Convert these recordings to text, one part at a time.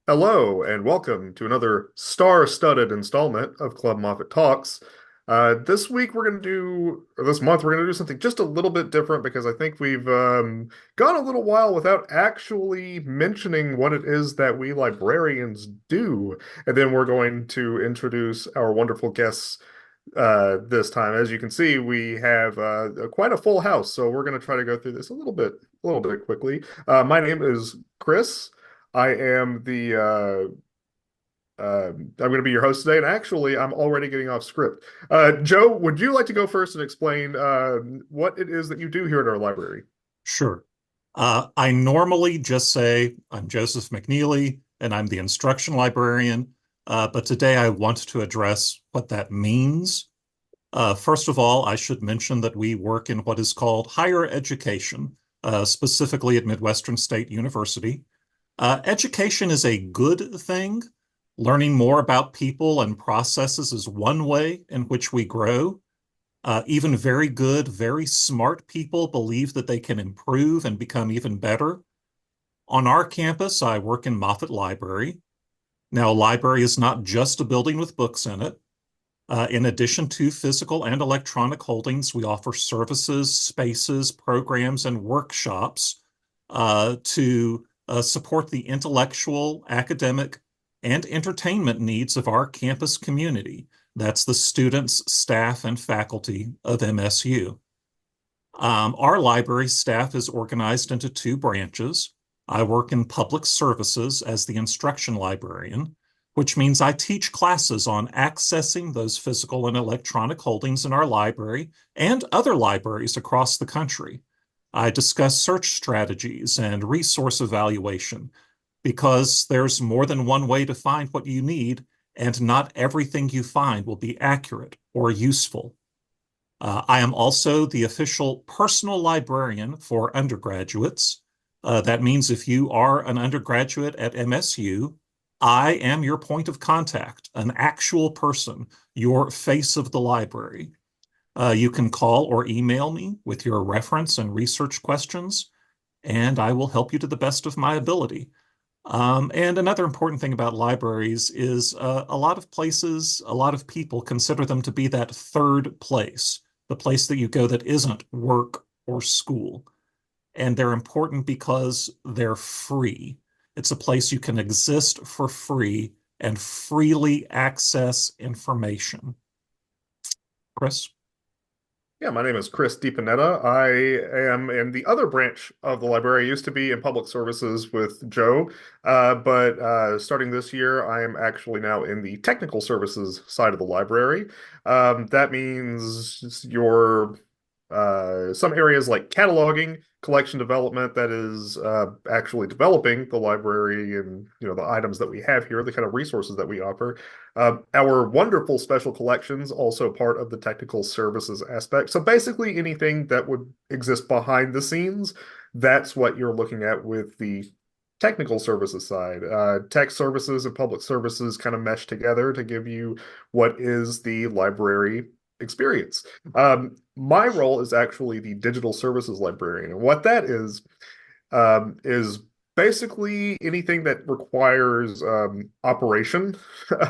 Hello, and welcome to another star-studded installment of Club Moffat Talks. This week we're going to do, or this month we're going to do something just a little bit different because I think we've gone a little while without actually mentioning what it is that we librarians do. And then we're going to introduce our wonderful guests this time. As you can see, we have quite a full house, so we're going to try to go through this a little bit quickly. My name is Chris. I am I'm going to be your host today, and actually, I'm already getting off script. Joe, would you like to go first and explain what it is that you do here at our library? Sure. I normally just say I'm Joseph McNeely and I'm the instruction librarian, but today I want to address what that means. First of all, I should mention that we work in what is called higher education, specifically at Midwestern State University. Education is a good thing. Learning more about people and processes is one way in which we grow. Even very good, very smart people believe that they can improve and become even better. On our campus, I work in Moffat Library. Now, a library is not just a building with books in it. In addition to physical and electronic holdings, we offer services, spaces, programs, and workshops to support the intellectual, academic, and entertainment needs of our campus community. That's the students, staff, and faculty of MSU. Our library staff is organized into two branches. I work in public services as the instruction librarian, which means I teach classes on accessing those physical and electronic holdings in our library and other libraries across the country. I discuss search strategies and resource evaluation because there's more than one way to find what you need, and not everything you find will be accurate or useful. I am also the official personal librarian for undergraduates. That means if you are an undergraduate at MSU, I am your point of contact, an actual person, your face of the library. You can call or email me with your reference and research questions, and I will help you to the best of my ability. And another important thing about libraries is a lot of places, a lot of people consider them to be that third place, the place that you go that isn't work or school. And they're important because they're free. It's a place you can exist for free and freely access information. Chris? Yeah, my name is Chris DiPanetta. I am in the other branch of the library. I used to be in public services with Joe, but starting this year, I am actually now in the technical services side of the library. That means your some areas like cataloging, collection development, that is actually developing the library and the items that we have here, the kind of resources that we offer. Our wonderful special collections, also part of the technical services aspect. So basically anything that would exist behind the scenes, that's what you're looking at with the technical services side. Tech services and public services kind of mesh together to give you what is the library experience. My role is actually the digital services librarian, and what that is basically anything that requires operation,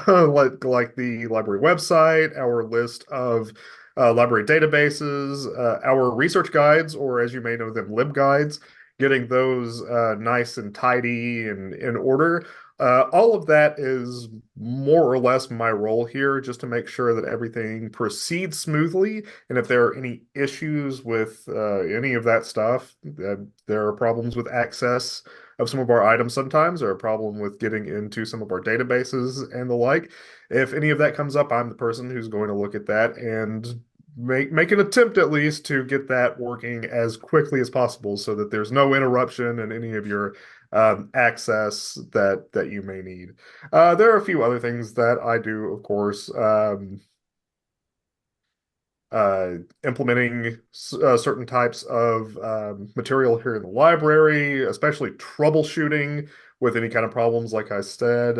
like the library website, our list of library databases, our research guides, or as you may know them, libguides, getting those nice and tidy and in order. All of that is more or less my role here, just to make sure that everything proceeds smoothly. And if there are any issues with any of that stuff, there are problems with access of some of our items sometimes, or a problem with getting into some of our databases and the like. If any of that comes up, I'm the person who's going to look at that and make an attempt at least to get that working as quickly as possible so that there's no interruption in any of your access that you may need. There are a few other things that I do, of course. Implementing certain types of material here in the library, especially troubleshooting with any kind of problems, like I said.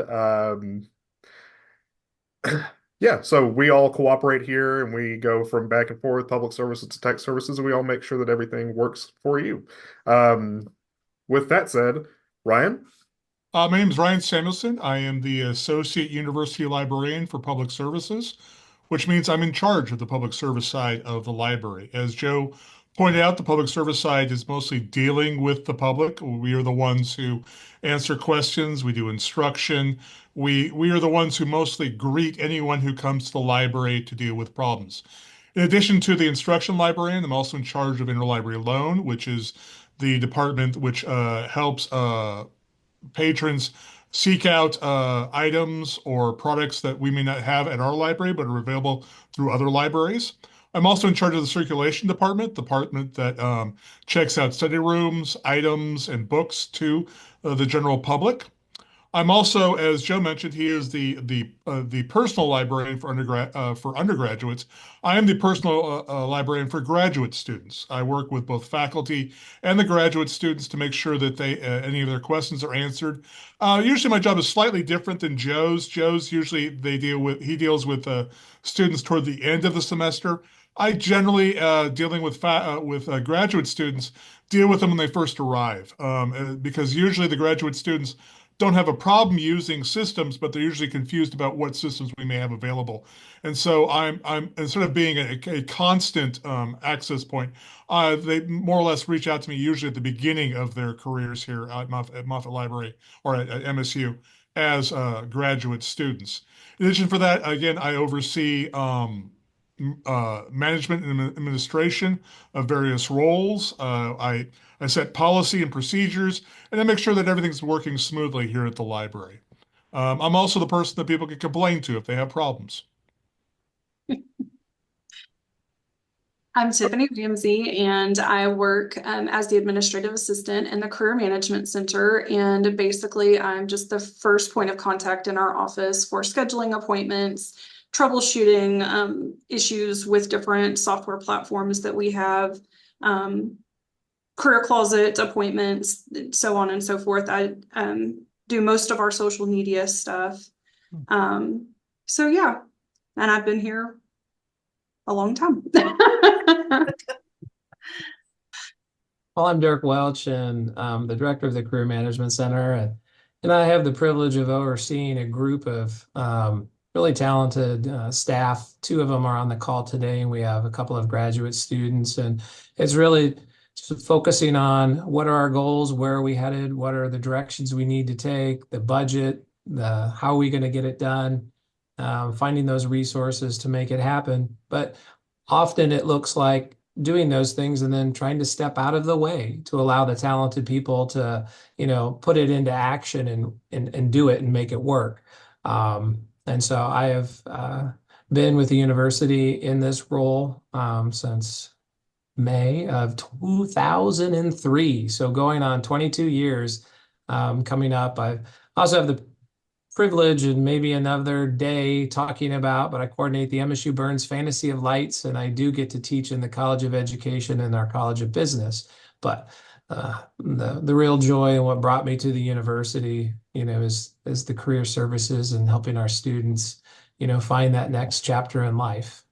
Yeah, so we all cooperate here and we go from back and forth, public services to tech services, and we all make sure that everything works for you. Um, with that said, Ryan? My name is Ryan Samuelson. I am the Associate University Librarian for Public Services, which means I'm in charge of the public service side of the library. As Joe pointed out, the public service side is mostly dealing with the public. We are the ones who answer questions, we do instruction. We are the ones who mostly greet anyone who comes to the library to deal with problems. In addition to the instruction librarian, I'm also in charge of interlibrary loan, which is the department which helps patrons seek out items or products that we may not have at our library but are available through other libraries. I'm also in charge of the circulation department, the department that checks out study rooms, items, and books to the general public. I'm also, as Joe mentioned, he is the personal librarian for undergraduates. I am the personal librarian for graduate students. I work with both faculty and the graduate students to make sure that they any of their questions are answered. Usually, my job is slightly different than Joe's. Joe's usually he deals with students toward the end of the semester. I generally dealing with graduate students deal with them when they first arrive because usually the graduate students don't have a problem using systems, but they're usually confused about what systems we may have available. And so I'm instead of being a constant access point, they more or less reach out to me usually at the beginning of their careers here at Moffett Library or at MSU as graduate students. In addition for that, again, I oversee management and administration of various roles. I set policy and procedures, and I make sure that everything's working smoothly here at the library. I'm also the person that people can complain to if they have problems. I'm Tiffany Ramsey, and I work as the administrative assistant in the Career Management Center. And basically, I'm just the first point of contact in our office for scheduling appointments, troubleshooting issues with different software platforms that we have, career closet appointments, so on and so forth. I do most of our social media stuff. So yeah, and I've been here a long time. Well, I'm Dirk Welch, and I'm the director of the Career Management Center, and I have the privilege of overseeing a group of really talented staff. Two of them are on the call today, and we have a couple of graduate students, and it's really just focusing on what are our goals, where are we headed, what are the directions we need to take, the budget, how are we going to get it done, finding those resources to make it happen. But often it looks like doing those things and then trying to step out of the way to allow the talented people to, put it into action and do it and make it work. And so I have been with the university in this role since May of 2003. So going on 22 years coming up. I also have the privilege and maybe another day talking about, but I coordinate the MSU Burns Fantasy of Lights, and I do get to teach in the College of Education and our College of Business. But the real joy and what brought me to the university, is the career services and helping our students, find that next chapter in life.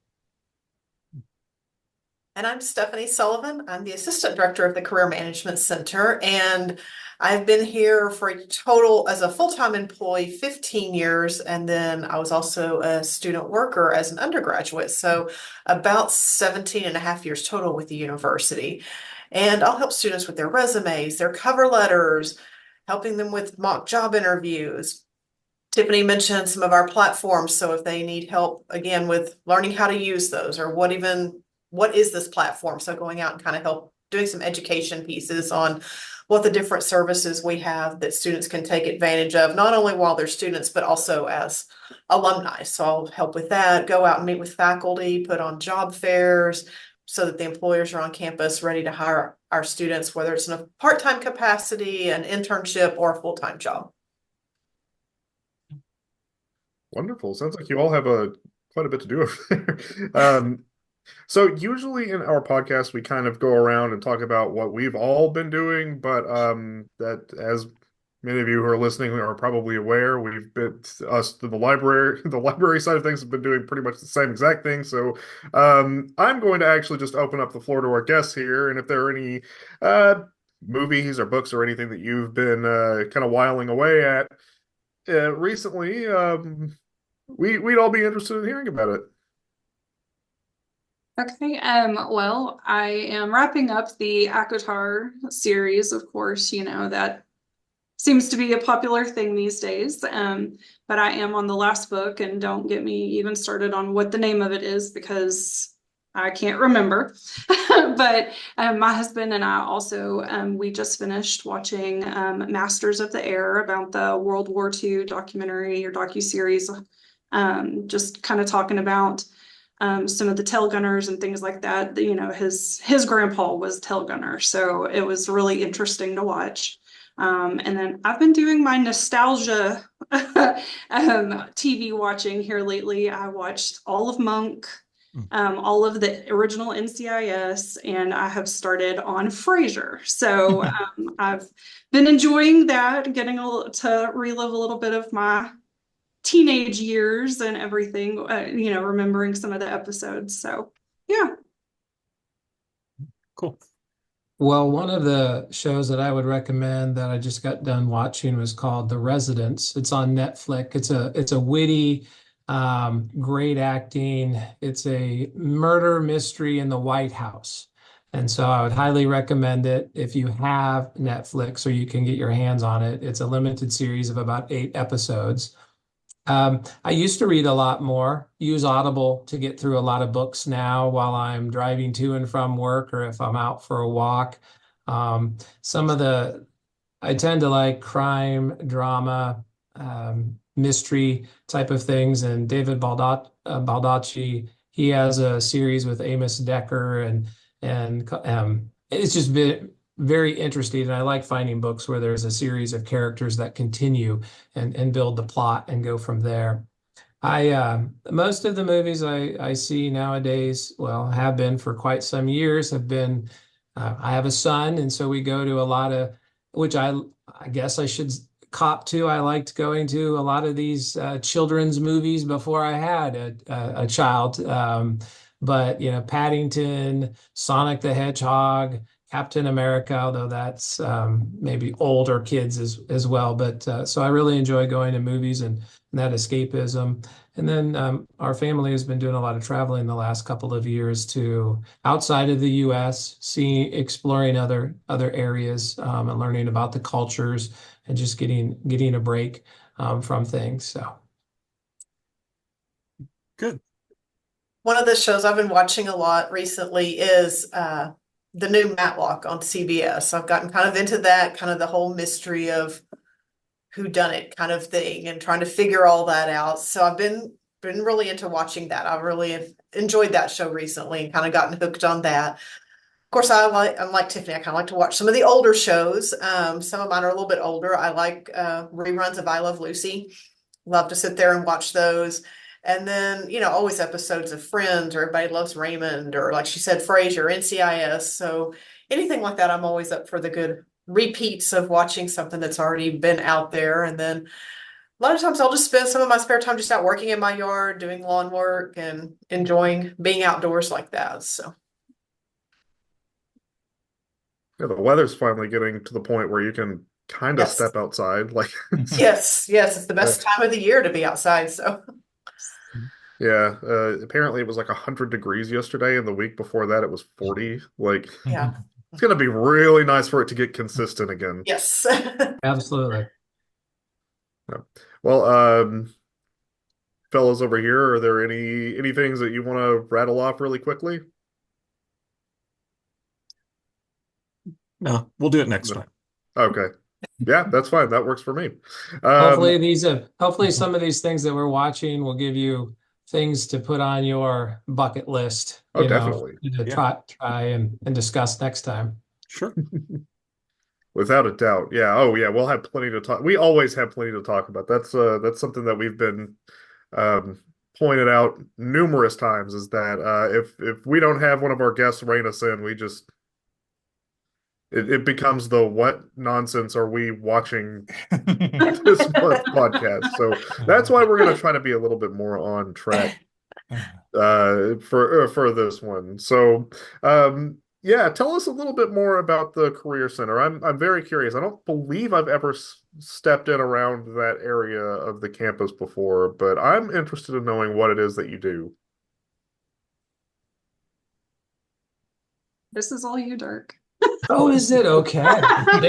And I'm Stephanie Sullivan. I'm the Assistant Director of the Career Management Center, and I've been here for a total as a full-time employee 15 years, and then I was also a student worker as an undergraduate, so about 17 and a half years total with the university. And I'll help students with their resumes, their cover letters, helping them with mock job interviews. Tiffany mentioned some of our platforms, so if they need help, again, with learning how to use those or what is this platform? So going out and kind of help doing some education pieces on what the different services we have that students can take advantage of, not only while they're students, but also as alumni. So I'll help with that, go out and meet with faculty, put on job fairs so that the employers are on campus ready to hire our students, whether it's in a part-time capacity, an internship, or a full-time job. Wonderful. Sounds like you all have quite a bit to do over there. So usually in our podcast, we kind of go around and talk about what we've all been doing, but that as many of you who are listening are probably aware, the library side of things have been doing pretty much the same exact thing. So I'm going to actually just open up the floor to our guests here, and if there are any movies or books or anything that you've been kind of whiling away at recently, we'd all be interested in hearing about it. Okay, well, I am wrapping up the ACOTAR series, of course, that seems to be a popular thing these days. But I am on the last book, and don't get me even started on what the name of it is because I can't remember. But my husband and I also, we just finished watching Masters of the Air about the World War II documentary or docuseries, just kind of talking about some of the tail gunners and things like that. His grandpa was tail gunner, so it was really interesting to watch. And then I've been doing my nostalgia TV watching here lately. I watched all of Monk, all of the original NCIS, and I have started on Frasier. So I've been enjoying that, getting to relive a little bit of my teenage years and everything, remembering some of the episodes. So, yeah. Cool. Well, one of the shows that I would recommend that I just got done watching was called The Residents. It's on Netflix. It's a witty, great acting. It's a murder mystery in the White House. And so I would highly recommend it if you have Netflix or you can get your hands on it. It's a limited series of about 8 episodes. I used to read a lot more, use Audible to get through a lot of books now while I'm driving to and from work or if I'm out for a walk. Some of I tend to like crime, drama, mystery type of things. And David Baldacci, he has a series with Amos Decker, and it's just been very interesting. And I like finding books where there's a series of characters that continue and build the plot and go from there. Most of the movies I see nowadays, well, have been for quite some years, have been I have a son, and so we go to a lot of, which I guess I should cop to. I liked going to a lot of these children's movies before I had a child. But Paddington, Sonic the Hedgehog, Captain America, although that's maybe older kids as well. But so I really enjoy going to movies and that escapism. And then our family has been doing a lot of traveling the last couple of years to outside of the U.S., exploring other areas and learning about the cultures and just getting a break from things. So good. One of the shows I've been watching a lot recently is the new Matlock on CBS. I've gotten kind of into that, kind of the whole mystery of whodunit kind of thing and trying to figure all that out. So I've been really into watching that. I really have enjoyed that show recently and kind of gotten hooked on that. Of course, I'm like Tiffany. I kind of like to watch some of the older shows. Some of mine are a little bit older. I like reruns of I Love Lucy. Love to sit there and watch those. And then, always episodes of Friends or Everybody Loves Raymond or, like she said, Frasier, NCIS. So anything like that, I'm always up for the good repeats of watching something that's already been out there. And then a lot of times I'll just spend some of my spare time just out working in my yard, doing lawn work and enjoying being outdoors like that. So. Yeah, the weather's finally getting to the point where you can kind of Yes. step outside. Like, yes, it's the best time of the year to be outside. So. yeah, apparently it was like 100 degrees yesterday, and the week before that it was 40. Like, Yeah. it's gonna be really nice for it to get consistent again. Yes. absolutely. Yeah. Well, fellas over here, are there any things that you want to rattle off really quickly? No, we'll do it next No. time. Okay. Yeah, that's fine. That works for me. Hopefully some of these things that we're watching will give you things to put on your bucket list, Oh, definitely. to try and discuss next time. Sure. Without a doubt. Yeah. Oh, yeah. We'll have plenty to talk. We always have plenty to talk about. That's something that we've been pointed out numerous times is that if we don't have one of our guests rein us in, it becomes the what nonsense are we watching this month podcast. So that's why we're going to try to be a little bit more on track for this one. So Yeah, tell us a little bit more about the Career Center. I'm very curious. I don't believe I've ever stepped in around that area of the campus before, but I'm interested in knowing what it is that you do. This is all you, Dirk. Oh, is it okay? I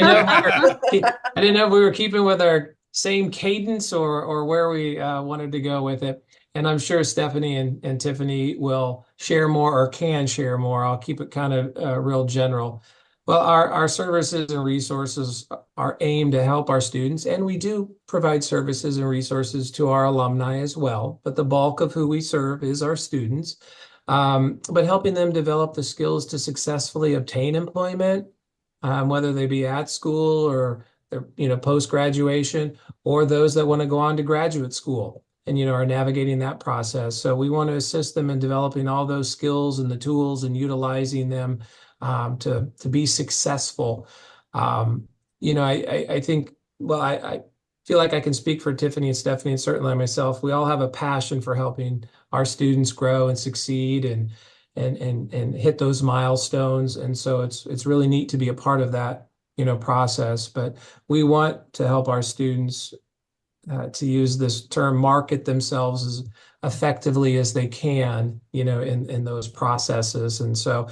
didn't know if we were keeping with our same cadence or where we wanted to go with it. And I'm sure Stephanie and Tiffany will share more or can share more. I'll keep it kind of real general. Well, our services and resources are aimed to help our students, and we do provide services and resources to our alumni as well. But the bulk of who we serve is our students. But helping them develop the skills to successfully obtain employment, whether they be at school or they're, post graduation, or those that want to go on to graduate school and are navigating that process. So we want to assist them in developing all those skills and the tools and utilizing them to be successful. I think, well, I feel like I can speak for Tiffany and Stephanie and certainly myself. We all have a passion for helping our students grow and succeed and hit those milestones. And so it's really neat to be a part of that, process. But we want to help our students, to use this term, market themselves as effectively as they can, in those processes. And so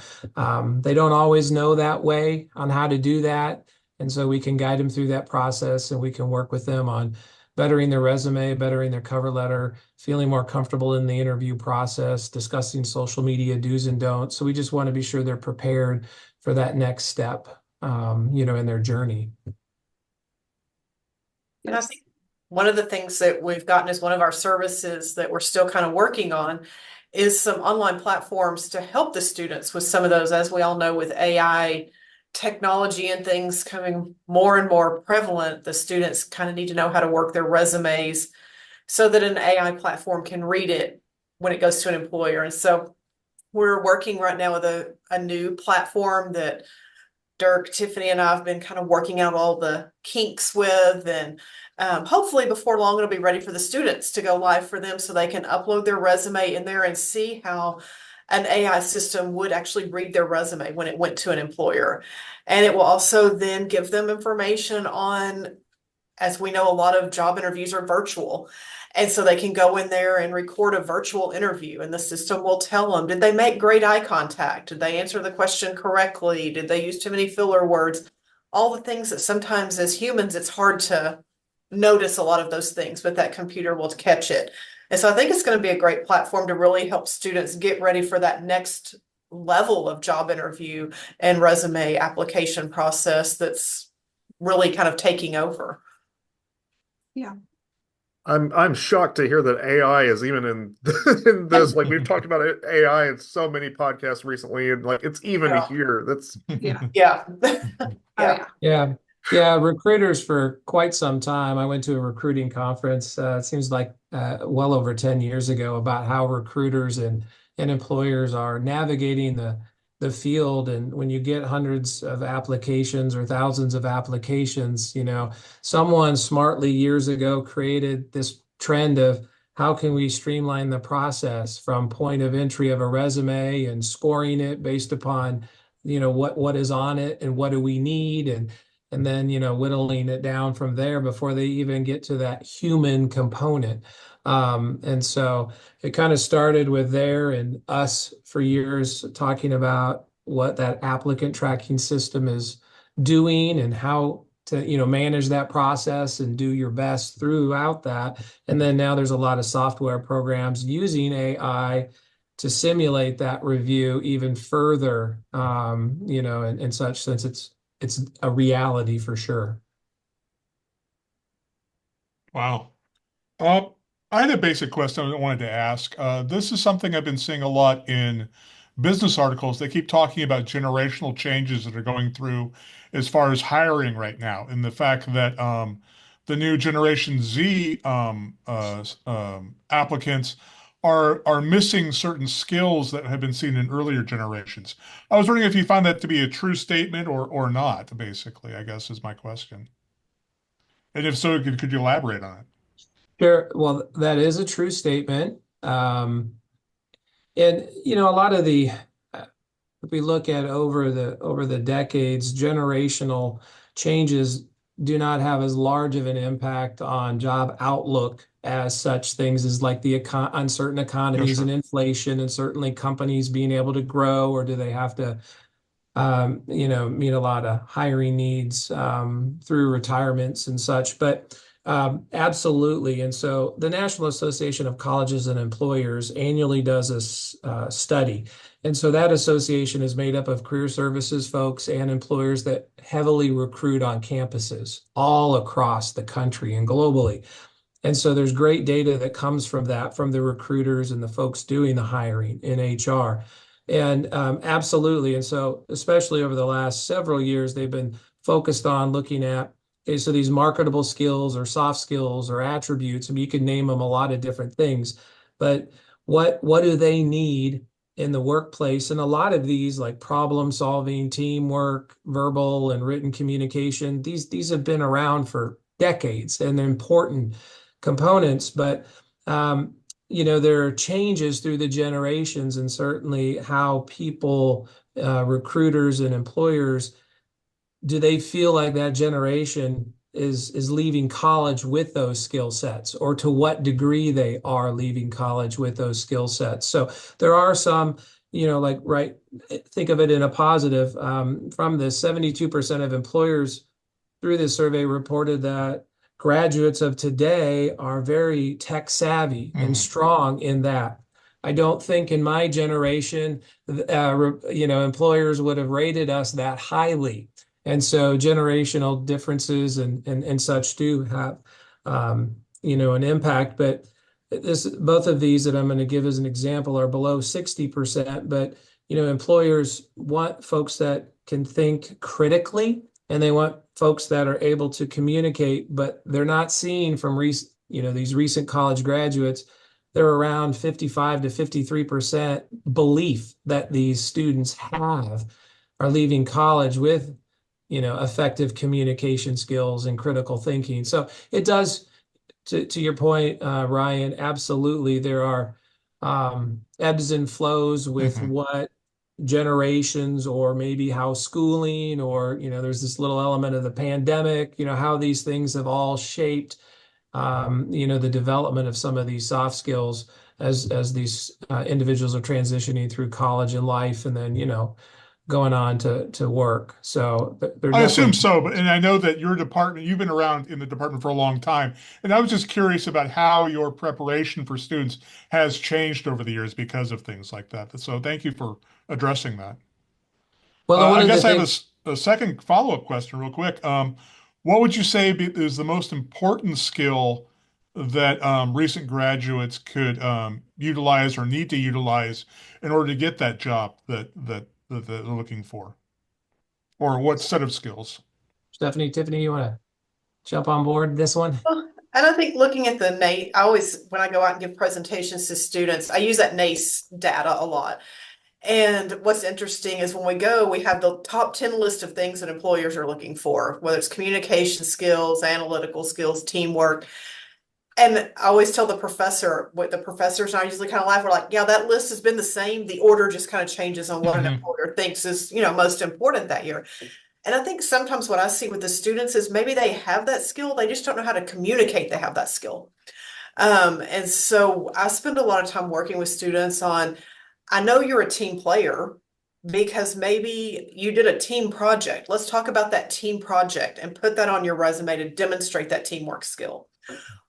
they don't always know that way on how to do that. And so we can guide them through that process, and we can work with them on bettering their resume, bettering their cover letter, feeling more comfortable in the interview process, discussing social media do's and don'ts. So we just want to be sure they're prepared for that next step, in their journey. And I think one of the things that we've gotten as one of our services that we're still kind of working on is some online platforms to help the students with some of those. As we all know, with AI technology and things coming more and more prevalent, the students kind of need to know how to work their resumes so that an AI platform can read it when it goes to an employer. And so we're working right now with a new platform that Dirk, Tiffany, and I have been kind of working out all the kinks with, and hopefully before long it'll be ready for the students to go live for them so they can upload their resume in there and see how an AI system would actually read their resume when it went to an employer. And it will also then give them information on, as we know, a lot of job interviews are virtual. And so they can go in there and record a virtual interview, and the system will tell them, did they make great eye contact? Did they answer the question correctly? Did they use too many filler words? All the things that sometimes as humans, it's hard to notice a lot of those things, but that computer will catch it. And so I think it's going to be a great platform to really help students get ready for that next level of job interview and resume application process that's really kind of taking over. Yeah. I'm shocked to hear that AI is even in in this. Like we've talked about AI in so many podcasts recently, and like it's even Yeah. here. That's Yeah. Yeah. Oh, Yeah. Yeah. Yeah. Recruiters for quite some time. I went to a recruiting conference, it seems like well over 10 years ago, about how recruiters and employers are navigating the field. And when you get hundreds of applications or thousands of applications, someone smartly years ago created this trend of how can we streamline the process from point of entry of a resume and scoring it based upon what is on it and what do we need, and then whittling it down from there before they even get to that human component. And so it kind of started with there and us for years talking about what that applicant tracking system is doing and how to manage that process and do your best throughout that. And then now there's a lot of software programs using AI to simulate that review even further, and such, since it's a reality for sure. Wow. I had a basic question I wanted to ask. This is something I've been seeing a lot in business articles. They keep talking about generational changes that are going through as far as hiring right now, and the fact that the new Generation Z applicants are missing certain skills that have been seen in earlier generations. I was wondering if you find that to be a true statement or not, basically, I guess is my question. And if so, could you elaborate on it? Sure. Well, that is a true statement. And a lot of the if we look at over the decades, generational changes do not have as large of an impact on job outlook as such things as like the uncertain Yeah, economies and sure. inflation, and certainly companies being able to grow, or do they have to meet a lot of hiring needs through retirements and such. But absolutely. And so the National Association of Colleges and Employers annually does a study. And so that association is made up of career services folks and employers that heavily recruit on campuses all across the country and globally. And so there's great data that comes from that, from the recruiters and the folks doing the hiring in HR. And absolutely. And so, especially over the last several years, they've been focused on looking at, okay, so these marketable skills or soft skills or attributes, I mean, you could name them a lot of different things, but what do they need in the workplace? And a lot of these, like problem solving, teamwork, verbal and written communication, these have been around for decades and they're important components, but there are changes through the generations, and certainly how people, recruiters and employers, do they feel like that generation is leaving college with those skill sets, or to what degree they are leaving college with those skill sets. So there are some, think of it in a positive, from the 72% of employers through this survey reported that graduates of today are very tech savvy and strong in that. I don't think in my generation, employers would have rated us that highly. And so generational differences and such do have, an impact. But both of these that I'm going to give as an example are below 60%. But, employers want folks that can think critically, and they want folks that are able to communicate, but they're not seeing from these recent college graduates, they're around 55 to 53% belief that these students are leaving college with, effective communication skills and critical thinking. So it does, to your point, Ryan, absolutely, there are ebbs and flows with what generations, or maybe how schooling, or there's this little element of the pandemic, how these things have all shaped the development of some of these soft skills as these individuals are transitioning through college and life, and then going on to work. So they're I assume definitely. so, but and I know that your department, you've been around in the department for a long time, and I was just curious about how your preparation for students has changed over the years because of things like that. So thank you for addressing that. Well, one I of the guess I have things. a second follow-up question real quick. What would you say is the most important skill that recent graduates could utilize or need to utilize in order to get that job that they're looking for? Or what set of skills? Tiffany, you want to jump on board this one? Well, and I think looking at the NACE, I always, when I go out and give presentations to students, I use that NACE data a lot. And what's interesting is when we go, we have the top 10 list of things that employers are looking for, whether it's communication skills, analytical skills, teamwork. And I always tell the professor, what the professors and I usually kind of laugh. We're like, yeah, that list has been the same. The order just kind of changes on what an employer thinks is, most important that year. And I think sometimes what I see with the students is maybe they have that skill, they just don't know how to communicate they have that skill. And so I spend a lot of time working with students on, I know you're a team player because maybe you did a team project. Let's talk about that team project and put that on your resume to demonstrate that teamwork skill.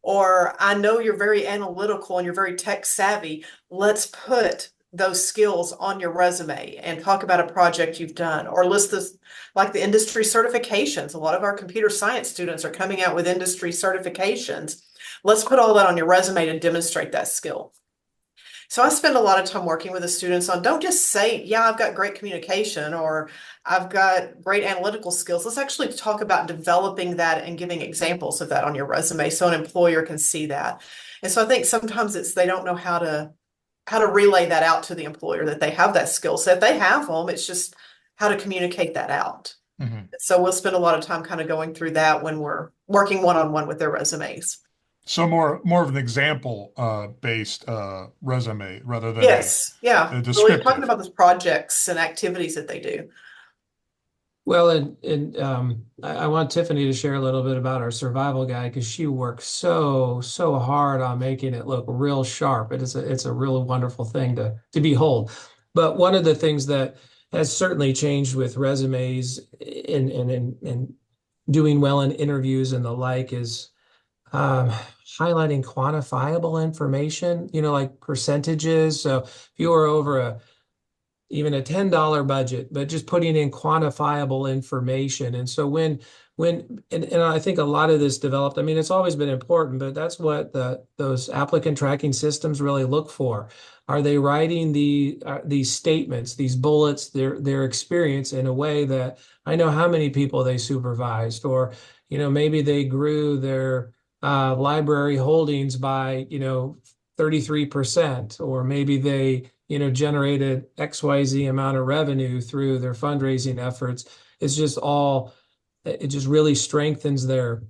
Or I know you're very analytical and you're very tech savvy. Let's put those skills on your resume and talk about a project you've done, or list this, like the industry certifications. A lot of our computer science students are coming out with industry certifications. Let's put all that on your resume to demonstrate that skill. So I spend a lot of time working with the students on, don't just say, yeah, I've got great communication or I've got great analytical skills. Let's actually talk about developing that and giving examples of that on your resume so an employer can see that. And so I think sometimes they don't know how to relay that out to the employer that they have that skill set. They have them, it's just how to communicate that out. So we'll spend a lot of time kind of going through that when we're working one-on-one with their resumes. So more of an example based resume rather than Yes, yeah, a really talking descriptive. about those projects and activities that they do. Well, I want Tiffany to share a little bit about our survival guide because she works so hard on making it look real sharp. It's a really wonderful thing to behold. But one of the things that has certainly changed with resumes in doing well in interviews and the like is um, highlighting quantifiable information, like percentages. So if you are over even a $10 budget, but just putting in quantifiable information. And so and I think a lot of this developed, I mean, it's always been important, but that's what those applicant tracking systems really look for. Are they writing these statements, these bullets, their experience in a way that I know how many people they supervised, or, maybe they grew their library holdings by, 33%, or maybe they generated XYZ amount of revenue through their fundraising efforts. It just really strengthens their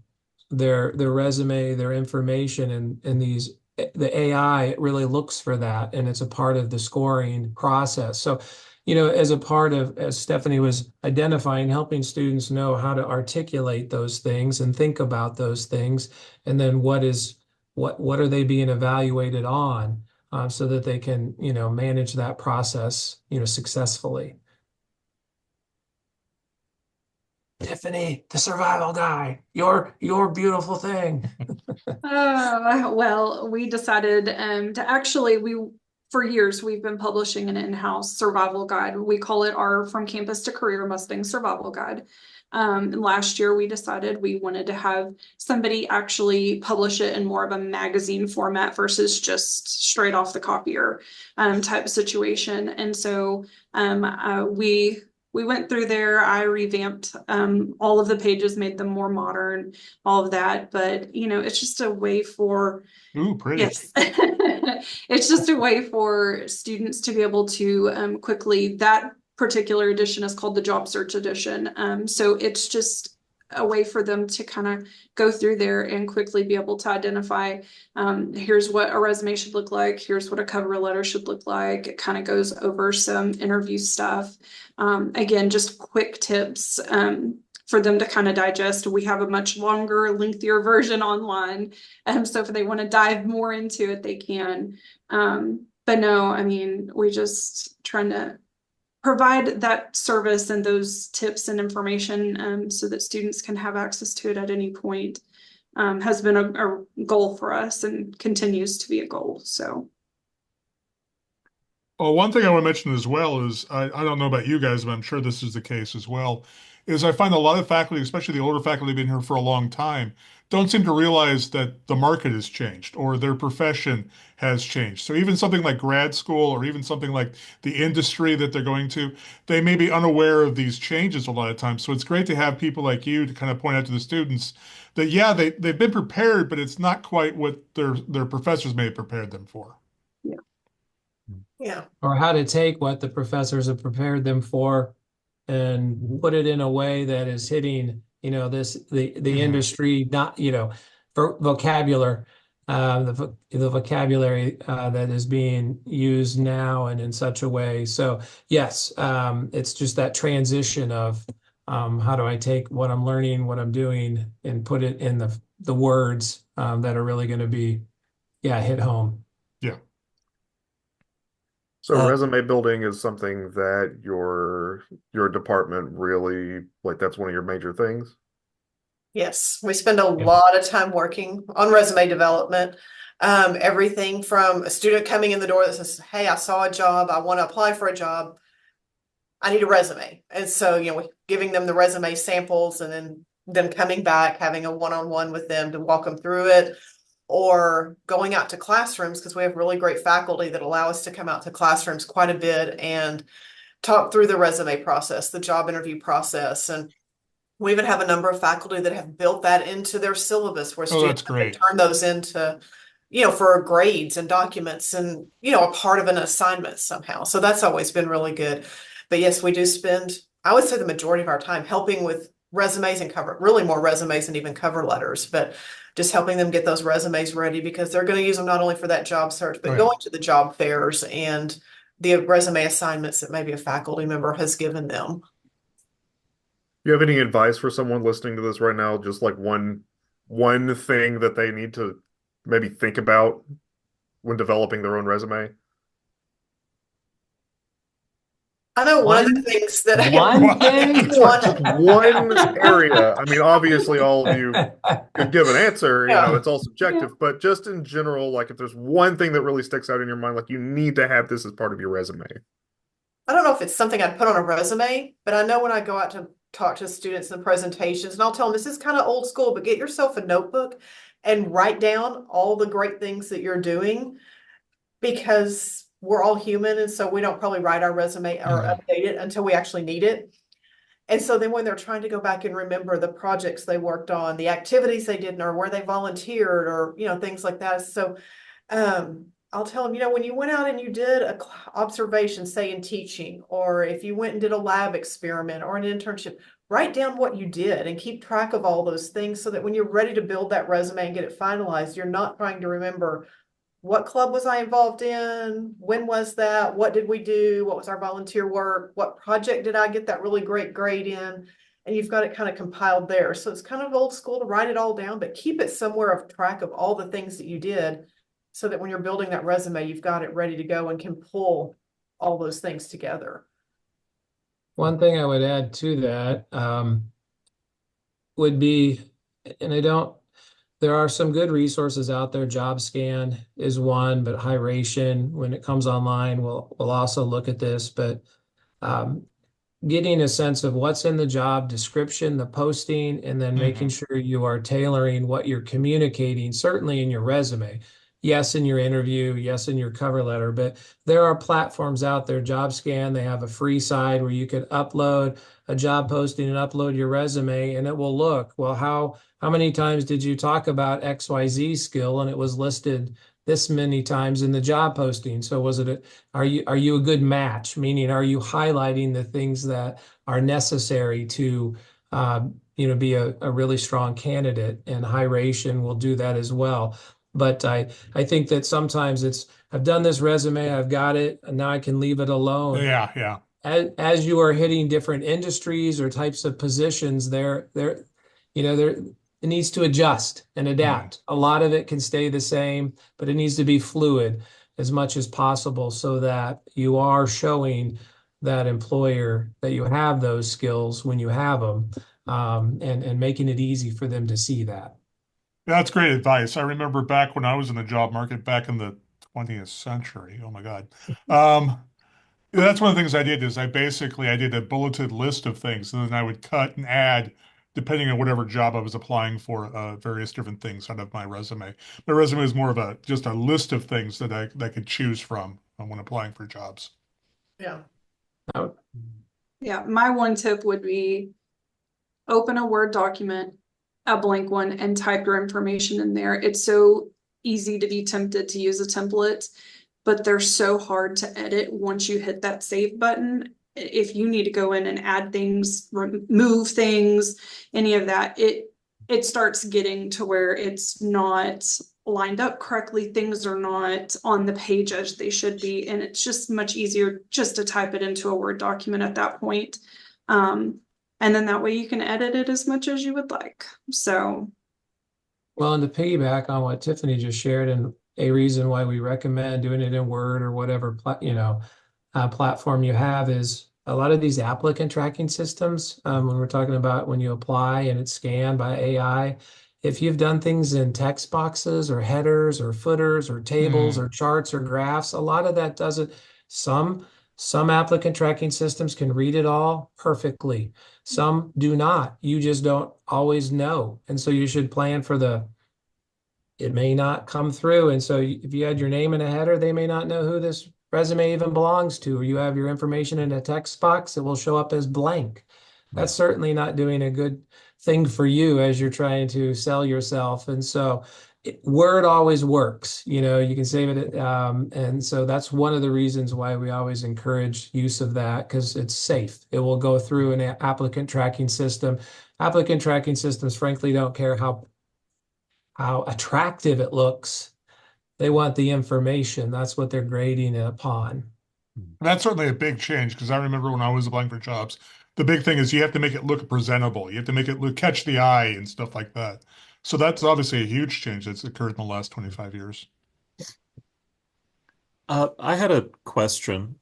resume, their information, and the AI, it really looks for that, and it's a part of the scoring process. So, as Stephanie was identifying, helping students know how to articulate those things and think about those things, and then what are they being evaluated on, so that they can, manage that process, successfully. Tiffany, the survival guy, your beautiful thing. Well, we decided to actually, for years, we've been publishing an in-house survival guide. We call it our From Campus to Career Mustang Survival Guide. Last year, we decided we wanted to have somebody actually publish it in more of a magazine format versus just straight off the copier type situation. And so we went through there. I revamped all of the pages, made them more modern, all of that. But, it's just a way for, Ooh, pretty. yes, it's just a way for students to be able to quickly, that particular edition is called the Job Search Edition. So it's just a way for them to kind of go through there and quickly be able to identify, here's what a resume should look like, here's what a cover letter should look like. It kind of goes over some interview stuff. Again, just quick tips for them to kind of digest. We have a much longer, lengthier version online. So if they want to dive more into it, they can. But no, I mean, we just trying to provide that service and those tips and information so that students can have access to it at any point, has been a goal for us and continues to be a goal. So. Well, one thing I want to mention as well is I don't know about you guys, but I'm sure this is the case as well, is I find a lot of faculty, especially the older faculty who've been here for a long time, don't seem to realize that the market has changed or their profession has changed. So even something like grad school or even something like the industry that they're going to, they may be unaware of these changes a lot of times. So it's great to have people like you to kind of point out to the students that, yeah, they've been prepared, but it's not quite what their professors may have prepared them for. Yeah. Or how to take what the professors have prepared them for and put it in a way that is hitting, the industry, not, for vocabulary, the vocabulary that is being used now and in such a way. So yes, it's just that transition of how do I take what I'm learning, what I'm doing, and put it in the words that are really going to be, hit home. Yeah. So resume building is something that your department really, like, that's one of your major things? Yes, we spend a lot of time working on resume development. Everything from a student coming in the door that says, hey, I saw a job, I want to apply for a job, I need a resume. And so, giving them the resume samples and then them coming back, having a one-on-one with them to walk them through it, or going out to classrooms, because we have really great faculty that allow us to come out to classrooms quite a bit and talk through the resume process, the job interview process. And we even have a number of faculty that have built that into their syllabus where students can turn those into, for grades and documents and, a part of an assignment somehow. So that's always been really good. But yes, we do spend, I would say, the majority of our time helping with resumes and really more resumes and even cover letters. But just helping them get those resumes ready because they're going to use them not only for that job search, but Oh, yeah. going to the job fairs and the resume assignments that maybe a faculty member has given them. You have any advice for someone listening to this right now? Just like one thing that they need to maybe think about when developing their own resume? I know one of the One things that one thing. Just one area. I mean, obviously, all of you could give an answer, Yeah. it's all subjective, but just in general, like if there's one thing that really sticks out in your mind, like you need to have this as part of your resume. I don't know if it's something I'd put on a resume, but I know when I go out to talk to students in presentations, and I'll tell them this is kind of old school, but get yourself a notebook and write down all the great things that you're doing because we're all human. And so we don't probably write our resume or update it until we actually need it. And so then when they're trying to go back and remember the projects they worked on, the activities they did, or where they volunteered or, things like that. So, I'll tell them, when you went out and you did a observation, say in teaching, or if you went and did a lab experiment or an internship, write down what you did and keep track of all those things so that when you're ready to build that resume and get it finalized, you're not trying to remember what club was I involved in? When was that? What did we do? What was our volunteer work? What project did I get that really great grade in? And you've got it kind of compiled there. So it's kind of old school to write it all down, but keep it somewhere of track of all the things that you did so that when you're building that resume, you've got it ready to go and can pull all those things together. One thing I would add to that would be, and there are some good resources out there. JobScan is one, but Hiration, when it comes online, we'll also look at this. But getting a sense of what's in the job description, the posting, and then making sure you are tailoring what you're communicating, certainly in your resume. Yes, in your interview, yes, in your cover letter, but there are platforms out there, JobScan, they have a free side where you could upload a job posting and upload your resume, and it will look, well, how many times did you talk about XYZ skill? And it was listed this many times in the job posting. So are you a good match? Meaning, are you highlighting the things that are necessary to be a really strong candidate? And Hiration will do that as well. But I think that sometimes I've done this resume, I've got it, and now I can leave it alone. Yeah. As you are hitting different industries or types of positions, it needs to adjust and adapt. A lot of it can stay the same, but it needs to be fluid as much as possible so that you are showing that employer that you have those skills when you have them, and making it easy for them to see that. That's great advice. I remember back when I was in the job market back in the 20th century. Oh my God. That's one of the things I did is I did a bulleted list of things, and then I would cut and add depending on whatever job I was applying for, various different things out of my resume. My resume is more of just a list of things that I could choose from when applying for jobs. Yeah. Yeah, my one tip would be open a Word document, a blank one, and type your information in there. It's so easy to be tempted to use a template, but they're so hard to edit once you hit that save button. If you need to go in and add things, remove things, any of that, it starts getting to where it's not lined up correctly. Things are not on the page as they should be. And it's just much easier just to type it into a Word document at that point. And then that way you can edit it as much as you would like. So. Well, and to piggyback on what Tiffany just shared, and a reason why we recommend doing it in Word or whatever, platform you have is a lot of these applicant tracking systems, when we're talking about when you apply and it's scanned by AI, if you've done things in text boxes or headers or footers or tables or charts or graphs, a lot of that doesn't. Some applicant tracking systems can read it all perfectly. Some do not. You just don't always know. And so you should plan for it may not come through. And so if you had your name in a header, they may not know who this resume even belongs to, or you have your information in a text box, it will show up as blank. That's certainly not doing a good thing for you as you're trying to sell yourself. And so Word always works, you can save it. And so that's one of the reasons why we always encourage use of that, because it's safe. It will go through an applicant tracking system. Applicant tracking systems, frankly, don't care how how attractive it looks. They want the information. That's what they're grading it upon. That's certainly a big change because I remember when I was applying for jobs, the big thing is you have to make it look presentable. You have to make it look, catch the eye and stuff like that. So that's obviously a huge change that's occurred in the last 25 years. I had a question.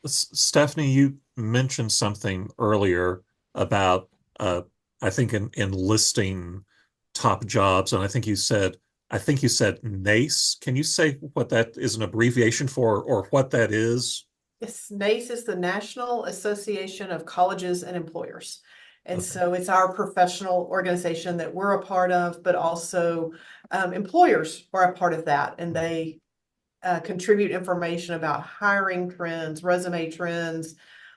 Stephanie, you mentioned something earlier about, I think, in listing top jobs, and I think you said NACE. Can you say what that is an abbreviation for, or what that is? Yes, NACE is the National Association of Colleges and Employers. And Okay. so it's our professional organization that we're a part of, but also employers are a part of that. And they contribute information about hiring trends, resume trends,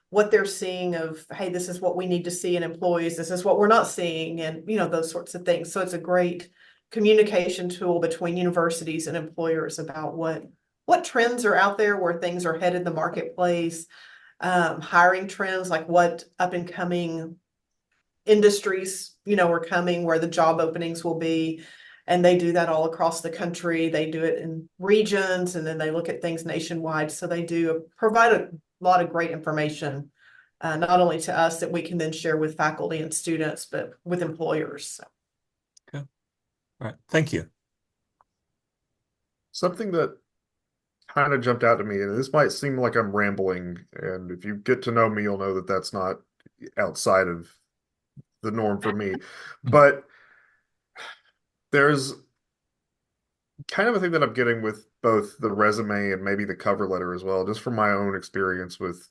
what they're seeing of, hey, this is what we need to see in employees. This is what we're not seeing, and those sorts of things. So it's a great communication tool between universities and employers about what trends are out there, where things are headed in the marketplace, hiring trends, like what up and coming industries, are coming, where the job openings will be. And they do that all across the country. They do it in regions, and then they look at things nationwide. So they do provide a lot of great information, not only to us that we can then share with faculty and students, but with employers. So. Okay. All right. Thank you. Something that kind of jumped out to me, and this might seem like I'm rambling, and if you get to know me, you'll know that that's not outside of the norm for me. But there's kind of a thing that I'm getting with both the resume and maybe the cover letter as well, just from my own experience with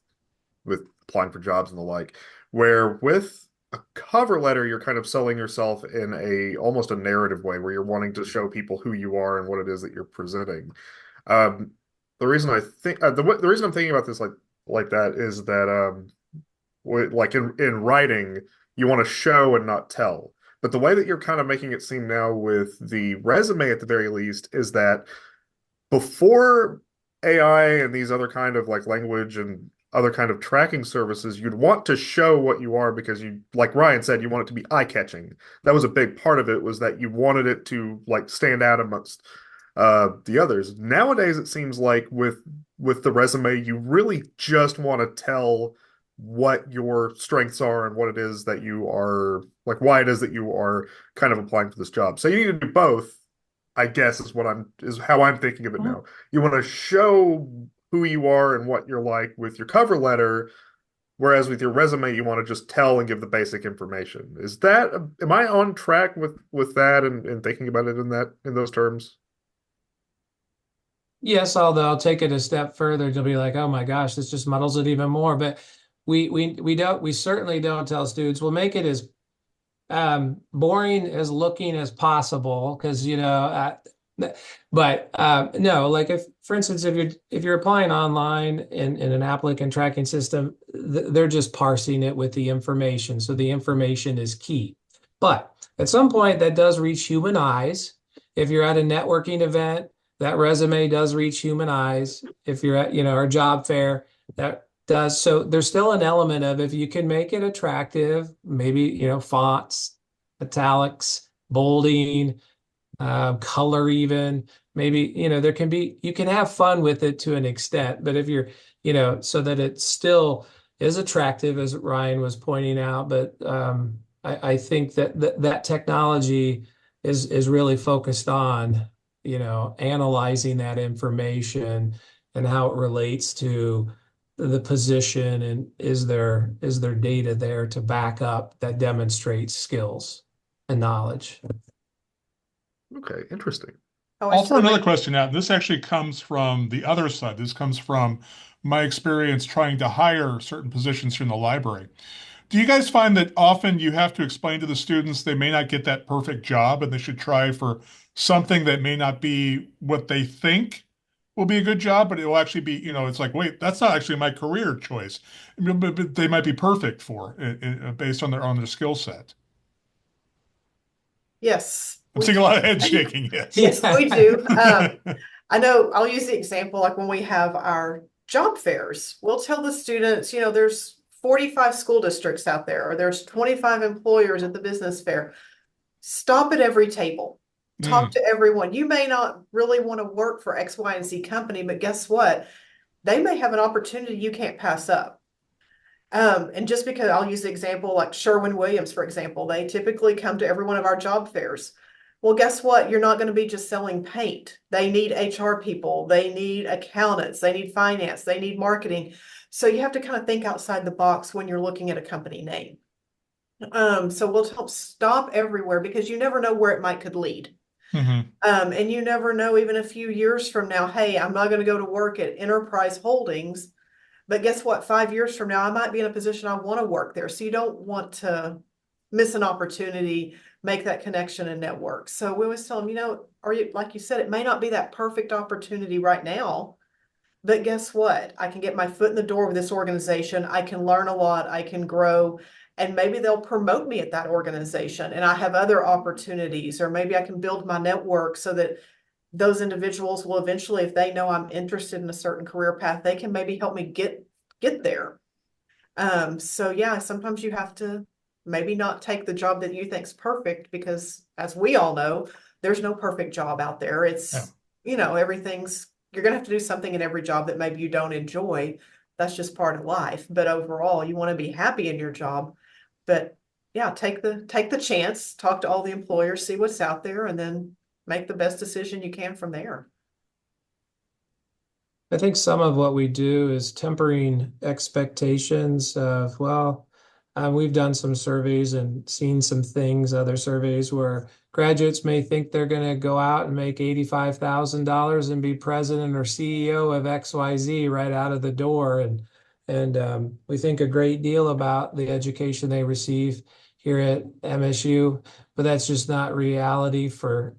applying for jobs and the like, where with a cover letter, you're kind of selling yourself in almost a narrative way, where you're wanting to show people who you are and what it is that you're presenting. The reason I think the reason I'm thinking about this like that is that like in writing, you want to show and not tell. But the way that you're kind of making it seem now with the resume, at the very least, is that before AI and these other kind of like language and other kind of tracking services, you'd want to show what you are because you, like Ryan said, you want it to be eye-catching. That was a big part of it, was that you wanted it to like stand out amongst the others. Nowadays, it seems like with the resume, you really just want to tell what your strengths are and what it is that you are, like why it is that you are kind of applying for this job. So you need to do both, I guess, is how I'm thinking of it now. You want to show who you are and what you're like with your cover letter, whereas with your resume, you want to just tell and give the basic information. Am I on track with that and thinking about it in those terms? Yes, although I'll take it a step further to be like, oh my gosh, this just muddles it even more. But we certainly don't tell students, we'll make it as boring as looking as possible, because but no, like if, for instance, if you're applying online in an applicant tracking system, they're just parsing it with the information, so the information is key. But at some point, that does reach human eyes. If you're at a networking event, that resume does reach human eyes. If you're at our job fair, that does. So there's still an element of, if you can make it attractive, maybe fonts, italics, bolding, color, even maybe there can be, you can have fun with it to an extent. But if you're so that it still is attractive, as Ryan was pointing out. But I think that technology is really focused on analyzing that information and how it relates to the position, and is there data there to back up that demonstrates skills and knowledge. Okay, interesting. I'll throw another question out. This actually comes from the other side. This comes from my experience trying to hire certain positions here in the library. Do you guys find that often you have to explain to the students they may not get that perfect job and they should try for something that may not be what they think will be a good job, but it will actually be, it's like, wait, that's not actually my career choice, but they might be perfect for it, based on their skill set. Yes. I'm seeing a lot of head shaking. Yes. Yes, we do. I know, I'll use the example, like when we have our job fairs, we'll tell the students, there's 45 school districts out there, or there's 25 employers at the business fair. Stop at every table. Talk to everyone. You may not really want to work for X, Y, and Z company, but guess what? They may have an opportunity you can't pass up. And just because I'll use the example like Sherwin-Williams, for example, they typically come to every one of our job fairs. Well, guess what? You're not going to be just selling paint. They need HR people, they need accountants, they need finance, they need marketing. So you have to kind of think outside the box when you're looking at a company name. So we'll help stop everywhere because you never know where it might could lead. And you never know, even a few years from now, hey, I'm not going to go to work at Enterprise Holdings, but guess what? 5 years from now, I might be in a position I want to work there. So you don't want to miss an opportunity, make that connection and network. So we always tell them, or like you said, it may not be that perfect opportunity right now, but guess what? I can get my foot in the door with this organization. I can learn a lot. I can grow. And maybe they'll promote me at that organization and I have other opportunities, or maybe I can build my network so that those individuals will eventually, if they know I'm interested in a certain career path, they can maybe help me get there. So yeah, sometimes you have to maybe not take the job that you think's perfect because as we all know, there's no perfect job out there. It's, everything's, you're going to have to do something in every job that maybe you don't enjoy. That's just part of life. But overall, you want to be happy in your job. But yeah, take the chance, talk to all the employers, see what's out there, and then make the best decision you can from there. I think some of what we do is tempering expectations of, we've done some surveys and seen some things, other surveys where graduates may think they're going to go out and make $85,000 and be president or CEO of XYZ right out of the door. And we think a great deal about the education they receive here at MSU, but that's just not reality for,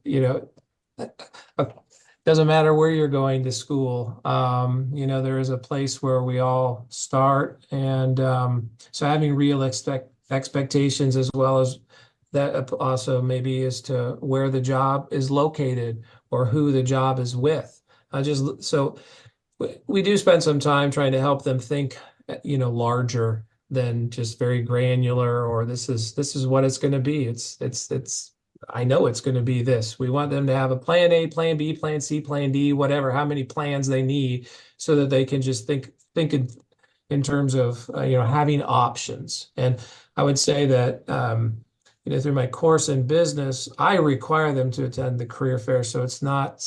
doesn't matter where you're going to school. There is a place where we all start. And so having real expectations as well as that also maybe as to where the job is located or who the job is with. So we do spend some time trying to help them think, larger than just very granular, or this is what it's going to be. I know it's going to be this. We want them to have a plan A, plan B, plan C, plan D, whatever, how many plans they need so that they can just think in terms of, having options. And I would say that, through my course in business, I require them to attend the career fair. So it's not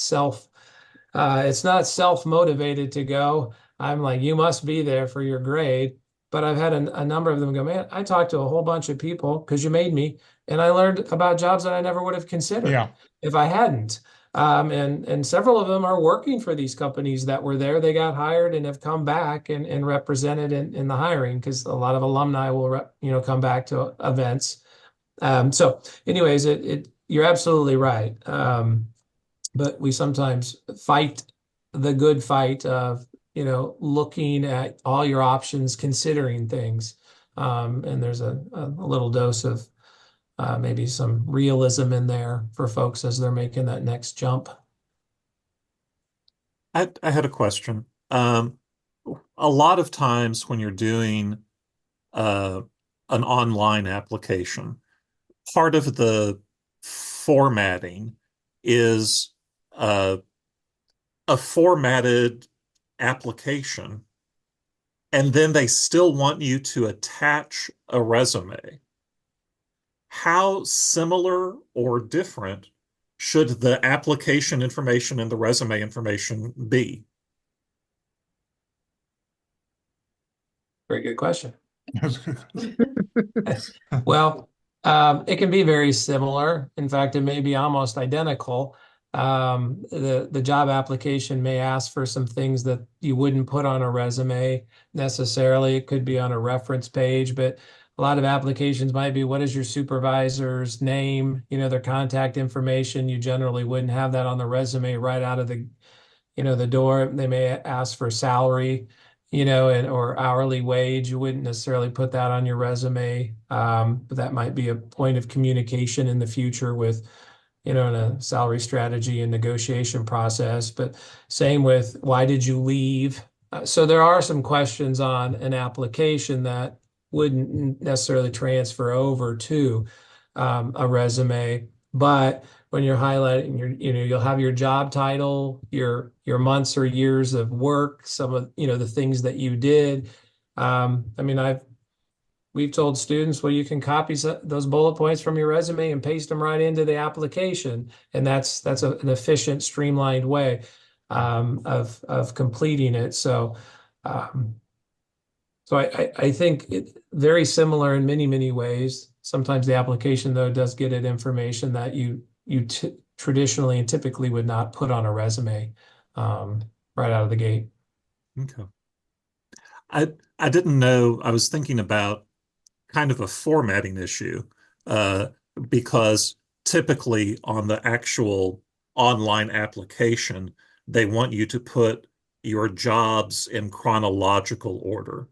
self-motivated to go. I'm like, you must be there for your grade. But I've had a number of them go, man, I talked to a whole bunch of people because you made me, and I learned about jobs that I never would have considered if I hadn't. And several of them are working for these companies that were there. They got hired and have come back and represented in the hiring because a lot of alumni will come back to events. So anyways, you're absolutely right. But we sometimes fight the good fight of, looking at all your options, considering things. And there's a little dose of maybe some realism in there for folks as they're making that next jump. I had a question. A lot of times when you're doing an online application, part of the formatting is a formatted application, and then they still want you to attach a resume. How similar or different should the application information and the resume information be? Very good question. Well, it can be very similar. In fact, it may be almost identical. The job application may ask for some things that you wouldn't put on a resume necessarily. It could be on a reference page, but a lot of applications might be, what is your supervisor's name? Their contact information. You generally wouldn't have that on the resume right out of the door. They may ask for salary, or hourly wage. You wouldn't necessarily put that on your resume. But that might be a point of communication in the future with, in a salary strategy and negotiation process. But same with, why did you leave? So there are some questions on an application that wouldn't necessarily transfer over to a resume. But when you're highlighting you'll have your job title, your months or years of work, some of, the things that you did. I mean, we've told students, well, you can copy those bullet points from your resume and paste them right into the application. And that's an efficient, streamlined way of completing it. So, I think it very similar in many, many ways. Sometimes the application, though, does get at information that you traditionally and typically would not put on a resume right out of the gate. Okay. I didn't know. I was thinking about kind of a formatting issue because typically on the actual online application, they want you to put your jobs in chronological order.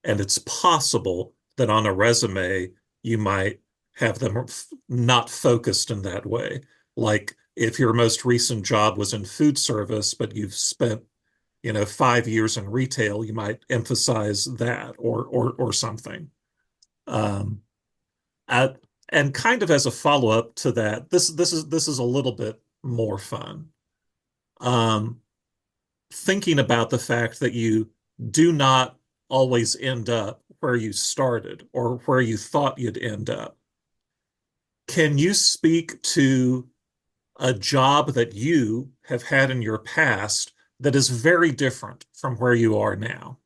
And it's possible that on a resume, you might have them not focused in that way. Like if your most recent job was in food service, but you've spent 5 years in retail, you might emphasize that or something. And kind of as a follow-up to that, this is a little bit more fun. Thinking about the fact that you do not always end up where you started or where you thought you'd end up. Can you speak to a job that you have had in your past that is very different from where you are now?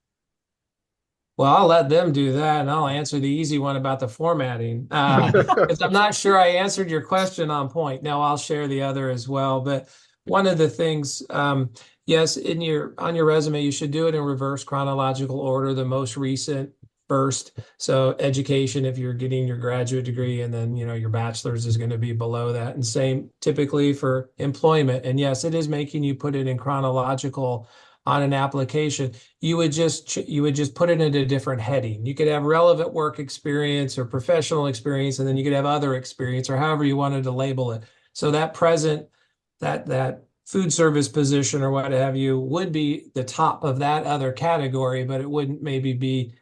Well, I'll let them do that, and I'll answer the easy one about the formatting. Because I'm not sure I answered your question on point. Now I'll share the other as well. But one of the things, yes, on your resume, you should do it in reverse chronological order, the most recent first. So education, if you're getting your graduate degree, and then your bachelor's is going to be below that. And same typically for employment. And yes, it is making you put it in chronological on an application. You would just put it into a different heading. You could have relevant work experience or professional experience, and then you could have other experience or however you wanted to label it. So that present, that food service position or what have you would be the top of that other category, but it wouldn't maybe be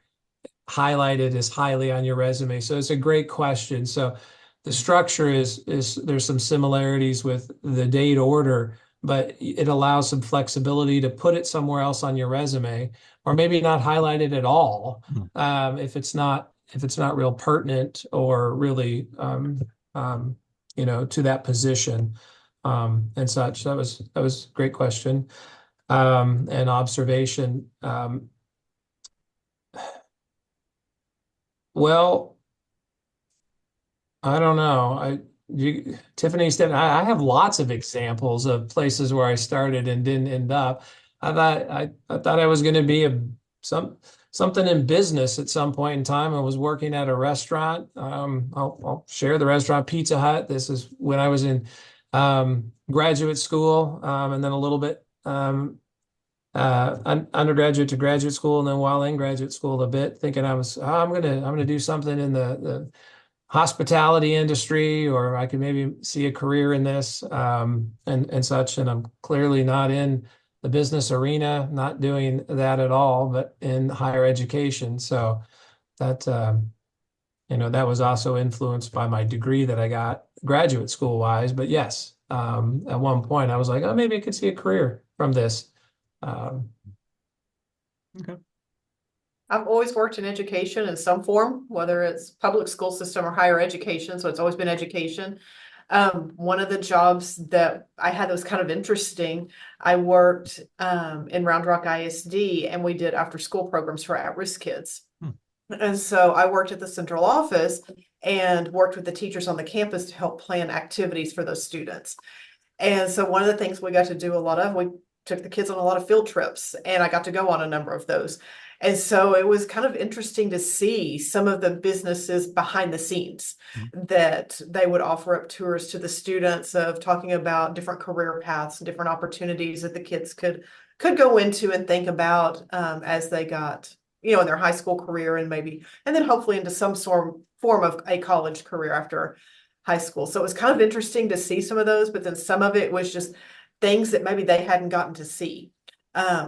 highlighted as highly on your resume. So it's a great question. So the structure is there's some similarities with the date order, but it allows some flexibility to put it somewhere else on your resume, or maybe not highlight it at all if it's not real pertinent or really to that position and such. That was a great question and observation. Well, I don't know. Tiffany, I have lots of examples of places where I started and didn't end up. I thought I was going to be something in business at some point in time. I was working at a restaurant. I'll share the restaurant, Pizza Hut. This is when I was in graduate school, and then a little bit undergraduate to graduate school, and then while in graduate school a bit, thinking I'm gonna do something in the hospitality industry, or I could maybe see a career in this and such. And I'm clearly not in the business arena, not doing that at all, but in higher education. So that that was also influenced by my degree that I got graduate school wise. But yes, at one point I was like, oh, maybe I could see a career from this. Okay. I've always worked in education in some form, whether it's public school system or higher education. So it's always been education. One of the jobs that I had that was kind of interesting, I worked in Round Rock ISD, and we did after school programs for at-risk kids. And so I worked at the central office and worked with the teachers on the campus to help plan activities for those students. And so one of the things we got to do a lot of, we took the kids on a lot of field trips, and I got to go on a number of those. And so it was kind of interesting to see some of the businesses behind the scenes that they would offer up tours to the students of talking about different career paths and different opportunities that the kids could go into and think about as they got, in their high school career, and then hopefully into some form of a college career after high school. So it was kind of interesting to see some of those, but then some of it was just things that maybe they hadn't gotten to see.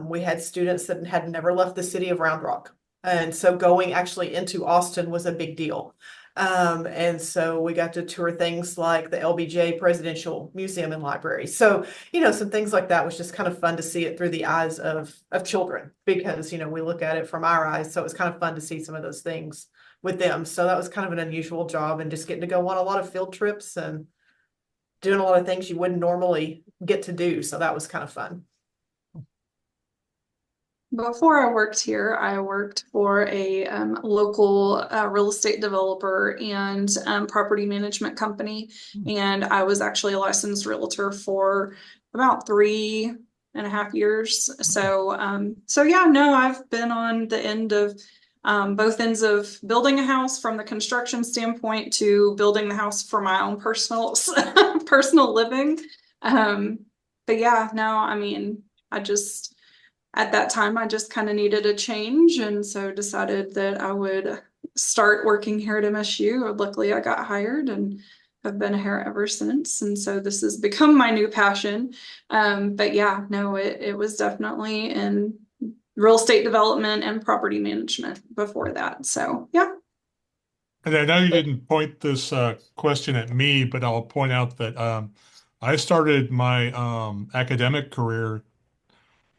We had students that had never left the city of Round Rock. And so going actually into Austin was a big deal. And so we got to tour things like the LBJ Presidential Museum and Library. So, some things like that was just kind of fun to see it through the eyes of children because, we look at it from our eyes. So it was kind of fun to see some of those things with them. So that was kind of an unusual job and just getting to go on a lot of field trips and doing a lot of things you wouldn't normally get to do. So that was kind of fun. Before I worked here, I worked for a local real estate developer and property management company. And I was actually a licensed realtor for about 3.5 years. So yeah, no, I've been on the end of both ends of building a house from the construction standpoint to building the house for my own personal living. But yeah, no, I mean, at that time, I just kind of needed a change, and so decided that I would start working here at MSU. Luckily, I got hired and have been here ever since. And so this has become my new passion. But yeah, no, it was definitely in real estate development and property management before that. So yeah. And I know you didn't point this question at me, but I'll point out that I started my academic career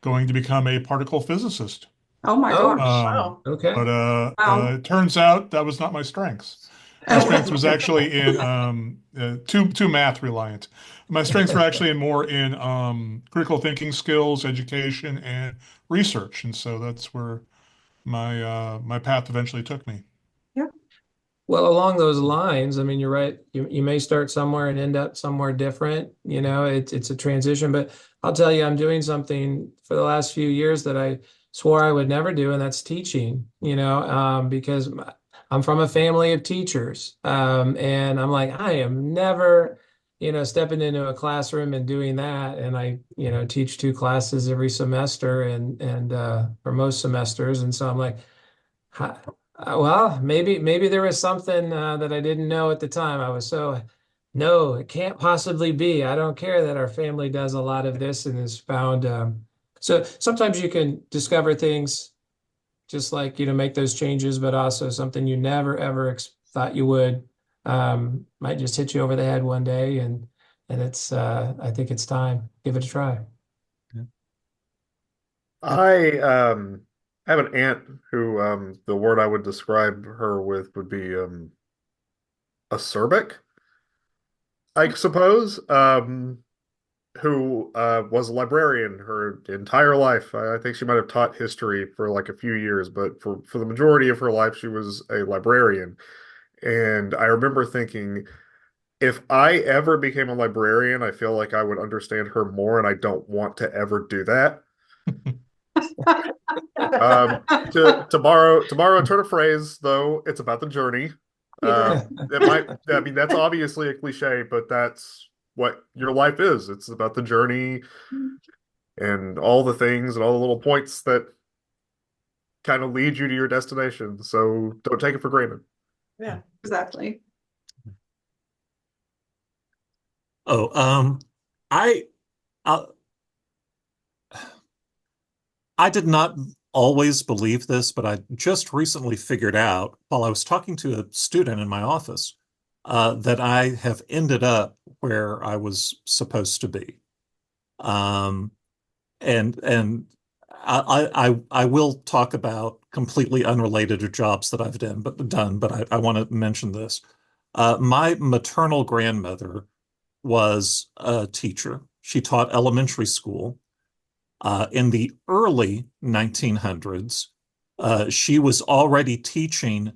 going to become a particle physicist. Oh my gosh. Wow. Okay. But Wow. it turns out that was not my strengths. My strengths was actually in too math reliant. My strengths were actually more in critical thinking skills, education, and research, and so that's where my path eventually took me. Well, along those lines, I mean, you're right. You may start somewhere and end up somewhere different. It's a transition. But I'll tell you, I'm doing something for the last few years that I swore I would never do, and that's teaching. Because I'm from a family of teachers, and I'm like, I am never, stepping into a classroom and doing that. And I, teach 2 classes every semester, and for most semesters, and so I'm like, well, maybe there was something that I didn't know at the time. I was so, no, it can't possibly be. I don't care that our family does a lot of this and has found. So sometimes you can discover things just like, make those changes, but also something you never ever thought you would might just hit you over the head one day, and it's I think it's time. Give it a try. I have an aunt who the word I would describe her with would be acerbic, I suppose. Who was a librarian her entire life. I think she might have taught history for like a few years, but for the majority of her life, she was a librarian. And I remember thinking, if I ever became a librarian, I feel like I would understand her more, and I don't want to ever do that. To borrow a turn of phrase, though, it's about the journey. I mean, that's obviously a cliche, but that's what your life is. It's about the journey and all the things and all the little points that kind of lead you to your destination. So don't take it for granted. Yeah. Exactly. Oh, I, I I did not always believe this, but I just recently figured out while I was talking to a student in my office that I have ended up where I was supposed to be. Um, and I will talk about completely unrelated jobs that I've done, but I want to mention this. My maternal grandmother was a teacher. She taught elementary school. In the early 1900s, she was already teaching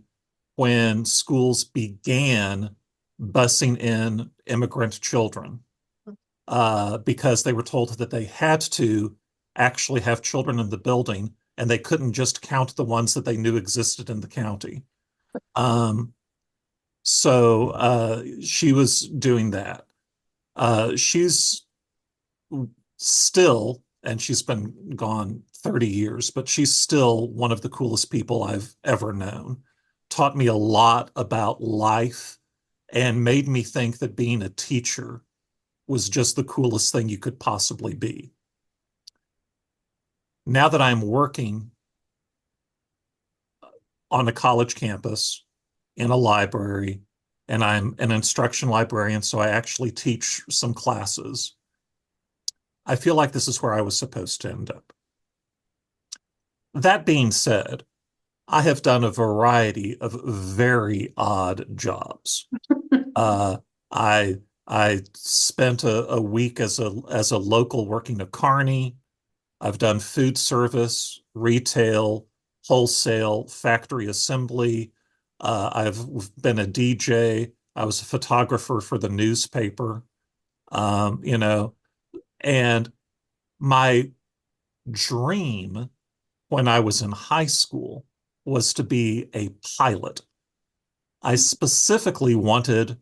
when schools began busing in immigrant children because they were told that they had to actually have children in the building and they couldn't just count the ones that they knew existed in the county. So she was doing that. She's still, and she's been gone 30 years, but she's still one of the coolest people I've ever known. Taught me a lot about life and made me think that being a teacher was just the coolest thing you could possibly be. Now that I'm working on a college campus in a library, and I'm an instruction librarian, so I actually teach some classes. I feel like this is where I was supposed to end up. That being said, I have done a variety of very odd jobs. I I spent a week as a local working a carny. I've done food service, retail, wholesale, factory assembly. I've been a DJ. I was a photographer for the newspaper. You know, and my dream when I was in high school was to be a pilot. I specifically wanted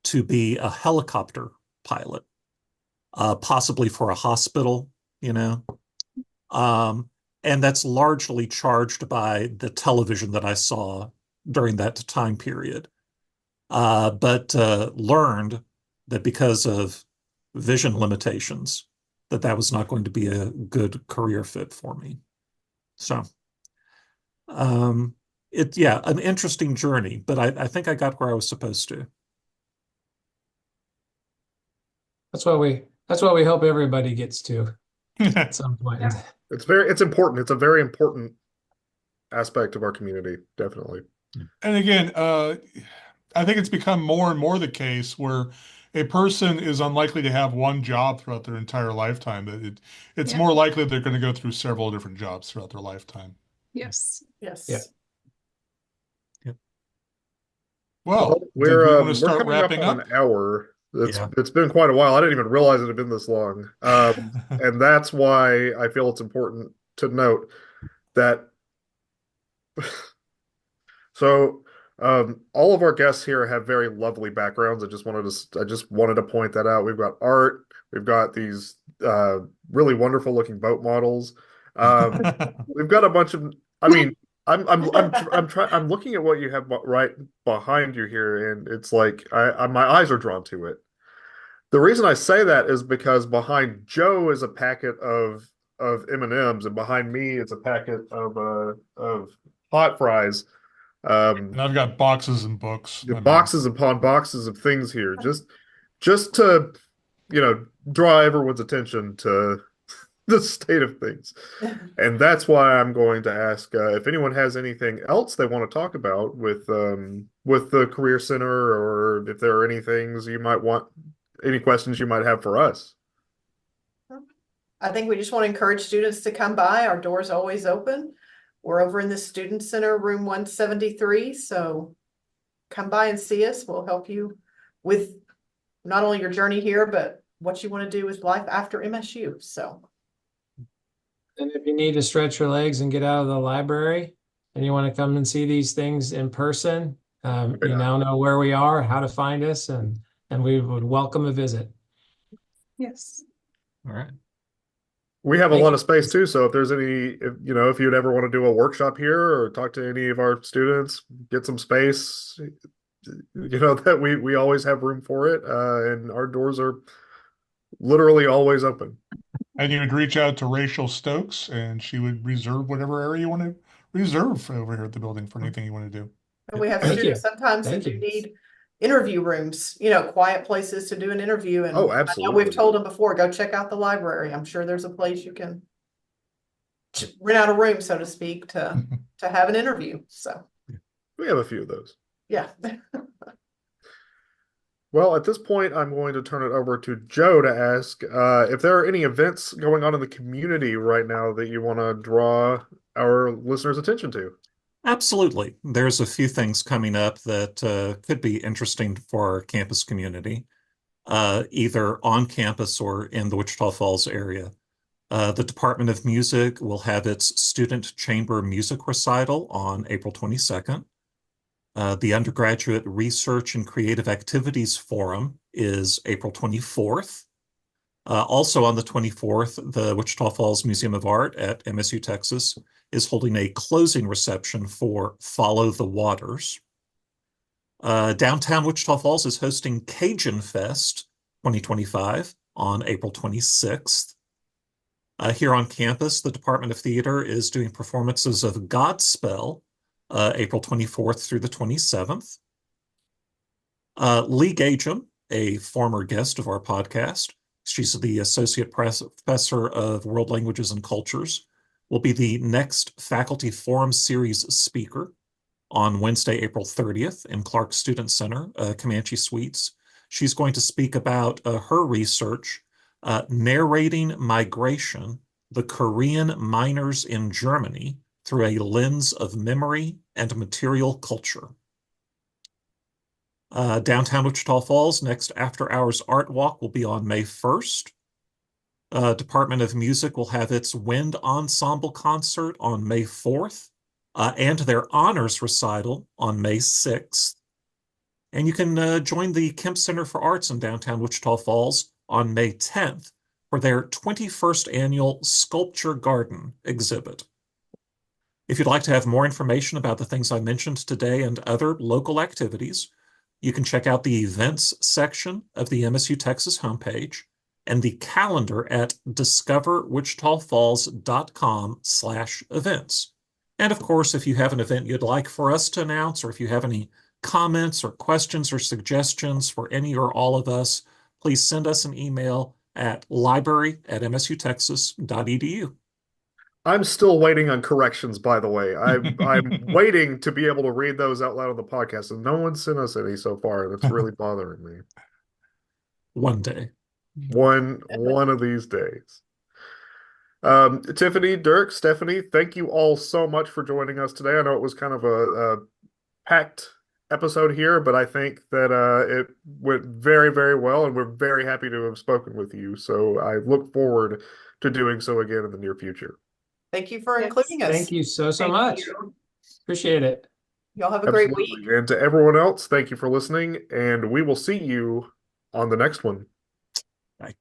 to be a helicopter pilot, possibly for a hospital, you know. And that's largely charged by the television that I saw during that time period. But learned that because of vision limitations, that was not going to be a good career fit for me. So, yeah, an interesting journey, but I think I got where I was supposed to. That's what we hope everybody gets to at some point. Yeah. It's important. It's a very important aspect of our community, definitely. And again, I think it's become more and more the case where a person is unlikely to have one job throughout their entire lifetime. That it's Yeah. more likely they're going to go through several different jobs throughout their lifetime. Yes. Yes. Yeah. Well, did we we're want to start coming up wrapping on up? an hour. Yeah. It's been quite a while. I didn't even realize it had been this long. And that's why I feel it's important to note that so all of our guests here have very lovely backgrounds. I just wanted to point that out. We've got art, we've got these really wonderful looking boat models. We've got a bunch of, I mean, I'm looking at what you have right behind you here, and it's like my eyes are drawn to it. The reason I say that is because behind Joe is a packet of M&Ms, and behind me is a packet of hot fries. And I've got boxes and books. Boxes upon boxes of things here, just to, draw everyone's attention to the state of things. And that's why I'm going to ask if anyone has anything else they want to talk about with the Career Center, or if there are any questions you might have for us. I think we just want to encourage students to come by. Our door's always open. We're over in the Student Center, room 173. So come by and see us. We'll help you with not only your journey here, but what you want to do with life after MSU. So. And if you need to stretch your legs and get out of the library and you want to come and see these things in person, you now know where we are, how to find us, and we would welcome a visit. Yes. All right. We have a Thank lot you. of space too, so if you'd ever want to do a workshop here or talk to any of our students, get some space, that we always have room for it, and our doors are literally always open. And you would reach out to Rachel Stokes, and she would reserve whatever area you want to reserve over here at the building for anything you want to do. And we have Thank students you. sometimes that Thank do you. need interview rooms, quiet places to do an interview. And Oh, I know absolutely. we've told them before, go check out the library. I'm sure there's a place you can rent out a room, so to speak, to have an interview. So We have a few of those. yeah. Well, at this point, I'm going to turn it over to Joe to ask if there are any events going on in the community right now that you want to draw our listeners' attention to. Absolutely. There's a few things coming up that could be interesting for our campus community, either on campus or in the Wichita Falls area. The Department of Music will have its Student Chamber Music Recital on April 22nd. The Undergraduate Research and Creative Activities Forum is April 24th. Also on the 24th, the Wichita Falls Museum of Art at MSU Texas is holding a closing reception for Follow the Waters. Downtown Wichita Falls is hosting Cajun Fest 2025 on April 26th. Here on campus, the Department of Theater is doing performances of Godspell April 24th through the 27th. Lee Gagem, a former guest of our podcast, she's the Associate Professor of World Languages and Cultures, will be the next Faculty Forum Series speaker on Wednesday, April 30th in Clark Student Center, Comanche Suites. She's going to speak about her research, narrating migration, the Korean miners in Germany through a lens of memory and material culture. Downtown Wichita Falls, next After Hours Art Walk will be on May 1st. Department of Music will have its Wind Ensemble concert on May 4th, and their honors recital on May 6th. And you can join the Kemp Center for Arts in downtown Wichita Falls on May 10th for their 21st annual Sculpture Garden exhibit. If you'd like to have more information about the things I mentioned today and other local activities, you can check out the events section of the MSU Texas homepage and the calendar at discoverwichitafalls.com/events. And of course, if you have an event you'd like for us to announce, or if you have any comments or questions or suggestions for any or all of us, please send us an email at library@msutexas.edu. I'm still waiting on corrections, by the way. I'm waiting to be able to read those out loud on the podcast, and no one sent us any so far. That's really bothering me. One day. One of these days. Tiffany, Dirk, Stephanie, thank you all so much for joining us today. I know it was kind of a packed episode here, but I think that it went very, very well, and we're very happy to have spoken with you. So I look forward to doing so again in the near future. Thank you for including us. Thank you so Thank much. you. Appreciate it. Y'all have a great Absolutely. week. And to everyone else, thank you for listening, and we will see you on the next one. Bye.